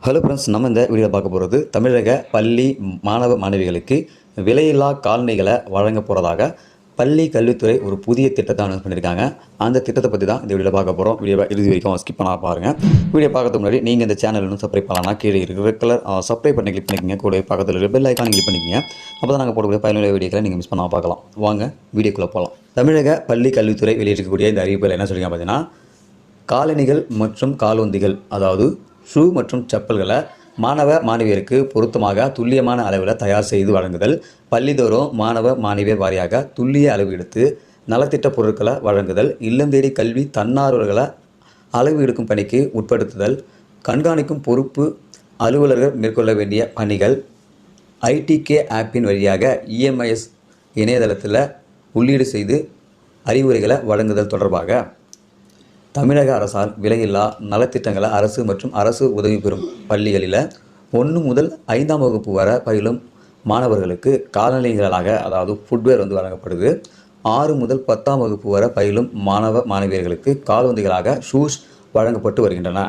Hello friends, நம்ம இந்த வீடியோவில் பார்க்க போகிறது தமிழக பள்ளி மாணவ மாணவிகளுக்கு விலையில்லா காலணிகளை வழங்க போகிறதாக பள்ளி கல்வித்துறை ஒரு புதிய திட்டத்தை அனௌன்ஸ் பண்ணியிருக்காங்க. அந்த திட்டத்தை பற்றி தான் இந்த வீடியோவில் பார்க்க போகிறோம். வீடியோவை இறுதி வரைக்கும் ஸ்கிப் பண்ணால் பாருங்கள். வீடியோ பார்க்கறதுக்கு முன்னாடி நீங்கள் இந்த சேனல் இன்னும் சப்ஸ்கிரைப் பண்ணலாம். கீழே இருக்கிற கலர் சப்ஸ்கிரைப் பண்ணி கிளிக் பண்ணிக்கங்க. கூட பக்கத்தில் இருக்கிற பெல் ஐக்கான் கிளிக் பண்ணிக்கங்க. அப்போ தான் நாங்கள் போடக்கூடிய பயனுள்ள வீடியோக்களை நீங்கள் மிஸ் பண்ணால் பார்க்கலாம். வாங்க வீடியோக்குள்ளே போகலாம். தமிழக பள்ளி கல்வித்துறை வெளியிட்டிருக்கக்கூடிய இந்த அறிவிப்பில் என்ன சொல்லிங்க பார்த்தீங்கன்னா, காலணிகள் மற்றும் காலோந்திகள், அதாவது ஷூ மற்றும் செப்பல்களை மாணவ மாணவியருக்கு பொருத்தமாக துல்லியமான அளவில் தயார் செய்து வழங்குதல், பள்ளிதோறும் மாணவ மாணவியர் வாரியாக துல்லிய அளவு எடுத்து நலத்திட்ட பொருட்களை வழங்குதல், இல்லம் தேடி கல்வி தன்னார்வலர்களை அளவு எடுக்கும் பணிக்கு உட்படுத்துதல், கண்காணிக்கும் பொறுப்பு அலுவலர்கள் மேற்கொள்ள வேண்டிய பணிகள், ஐடிகே ஆப்பின் வழியாக இஎம்ஐஎஸ் இணையதளத்தில் உள்ளீடு செய்து அறிவுரைகளை வழங்குதல் தொடர்பாக தமிழக அரசால் விலையில்லா நலத்திட்டங்களை அரசு மற்றும் அரசு உதவி பெறும் பள்ளிகளில் 1 முதல் 5ஆம் வகுப்பு வரை பயிலும் மாணவர்களுக்கு காலணிகளாக, அதாவது ஃபுட்வேர் வழங்கப்படுது. 6 முதல் 10ஆம் வகுப்பு வரை பயிலும் மாணவ மாணவியர்களுக்கு காலோந்திகளாக ஷூஸ் வழங்கப்பட்டு வருகின்றன.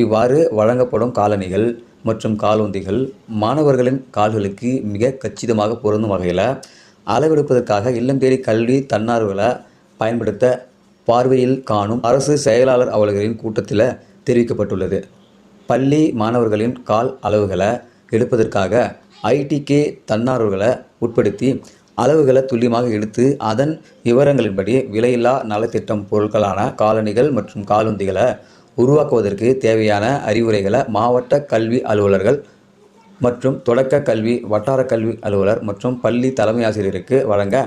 இவ்வாறு வழங்கப்படும் காலணிகள் மற்றும் காலோந்திகள் மாணவர்களின் கால்களுக்கு மிக கச்சிதமாக பொருந்தும் வகையில் அளவெடுப்பதற்காக இல்லம் தேடி கல்வி தன்னார்வலை பயன்படுத்த பார்வையில் காணும் அரசு செயலாளர் அலுவலர்களின் கூட்டத்தில் தெரிவிக்கப்பட்டுள்ளது. பள்ளி மாணவர்களின் கால் அளவுகளை எடுப்பதற்காக ஐடிகே தன்னார்வலை உட்படுத்தி அளவுகளை துல்லியமாக எடுத்து அதன் விவரங்களின்படி விலையில்லா நலத்திட்டம் பொருட்களான காலணிகள் மற்றும் காலுந்திகளை உருவாக்குவதற்கு தேவையான அறிவுரைகளை மாவட்ட கல்வி அலுவலர்கள் மற்றும் தொடக்க கல்வி வட்டார கல்வி அலுவலர் மற்றும் பள்ளி தலைமை ஆசிரியருக்கு வழங்க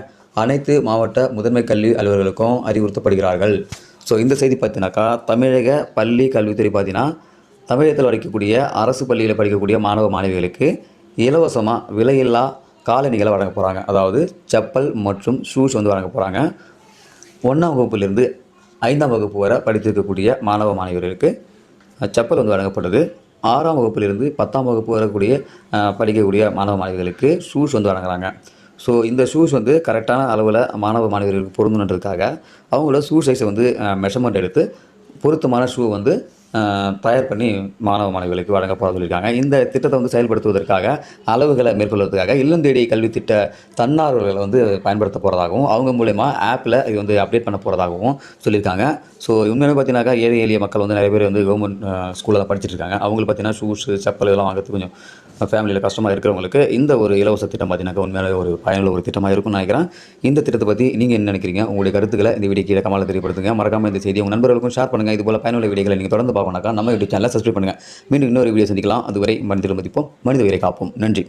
அனைத்து மாவட்ட முதன்மை கல்வி அலுவலர்களுக்கும் அறிவுறுத்தப்படுகிறார்கள். ஸோ இந்த செய்தி பார்த்தினாக்கா, தமிழக பள்ளி கல்வித்துறை பார்த்தீங்கன்னா தமிழகத்தில் படிக்கக்கூடிய அரசு பள்ளியில் படிக்கக்கூடிய மாணவ மாணவிகளுக்கு இலவசமாக விலையில்லா காலணிகளை வழங்க போகிறாங்க. அதாவது செப்பல் மற்றும் ஷூஸ் வழங்க போகிறாங்க. 1ஆம் வகுப்பிலிருந்து 5ஆம் வகுப்பு வரை படித்திருக்கக்கூடிய மாணவ மாணவியர்களுக்கு செப்பல் வழங்கப்படுது. 6ஆம் வகுப்பிலிருந்து 10ஆம் வகுப்பு வரக்கூடிய படிக்கக்கூடிய மாணவ மாணவிகளுக்கு ஷூஸ் வழங்குறாங்க. ஸோ இந்த ஷூஸ் கரெக்டான அளவில் மாணவ மாணவர்களுக்கு பொருந்தணுன்றதுக்காக அவங்களோட ஷூ சைஸை மெஷர்மெண்ட் எடுத்து பொருத்தமான ஷூ தயார் பண்ணி மாணவ மாணவிகளுக்கு வழங்க போக சொல்லியிருக்காங்க. இந்த திட்டத்தை செயல்படுத்துவதற்காக அளவுகளை மேற்கொள்வதற்காக இல்லம் தேடி கல்வி திட்ட தன்னார்வலர்களை பயன்படுத்த போகிறதாகவும் அவங்க மூலயமா ஆப்பில் இது அப்டேட் பண்ண போகிறதாகவும் சொல்லியிருக்காங்க. ஸோ உண்மையிலே பார்த்தீங்கன்னாக்கா ஏழை எளிய மக்கள் நிறைய பேர் கவர்மெண்ட் ஸ்கூலில் தான் படிச்சுட்டு இருக்காங்க. அவங்களுக்கு பார்த்தீங்கன்னா ஷூஸ் செப்பல் இதெல்லாம் வாங்குறதுக்கு கொஞ்சம் ஃபேமிலியில் கஷ்டமாக இருக்கிறவங்களுக்கு இந்த ஒரு இலவச திட்டம் பார்த்தீங்கன்னாக்கா உண்மையிலே ஒரு பயனுள்ள ஒரு திட்டமாக இருக்கும்னு நினைக்கிறேன். இந்த திட்டத்தை பற்றி நீங்கள் என்ன நினைக்கிறீங்க? உங்களுடைய கருத்துக்களை இந்த வீடியோ கீழே கமெண்ட்ல தெரியப்படுத்துங்க. மறக்காமல் இந்த செய்தியை உங்கள் நண்பர்களுக்கும் ஷேர் பண்ணுங்கள். இதுபோல் பயனுள்ள வீடியோகளை நீங்கள் தொடர்ந்து பார்க்கணும்னாக்கா நம்ம யூடியூப் சேனலை சப்ஸ்கிரைப் பண்ணுங்கள். மீண்டும் இன்னொரு வீடியோ சந்திக்கலாம். அதுவரை மனிதர்கள் மதிப்போம், மனித உயிரை காப்போம். நன்றி.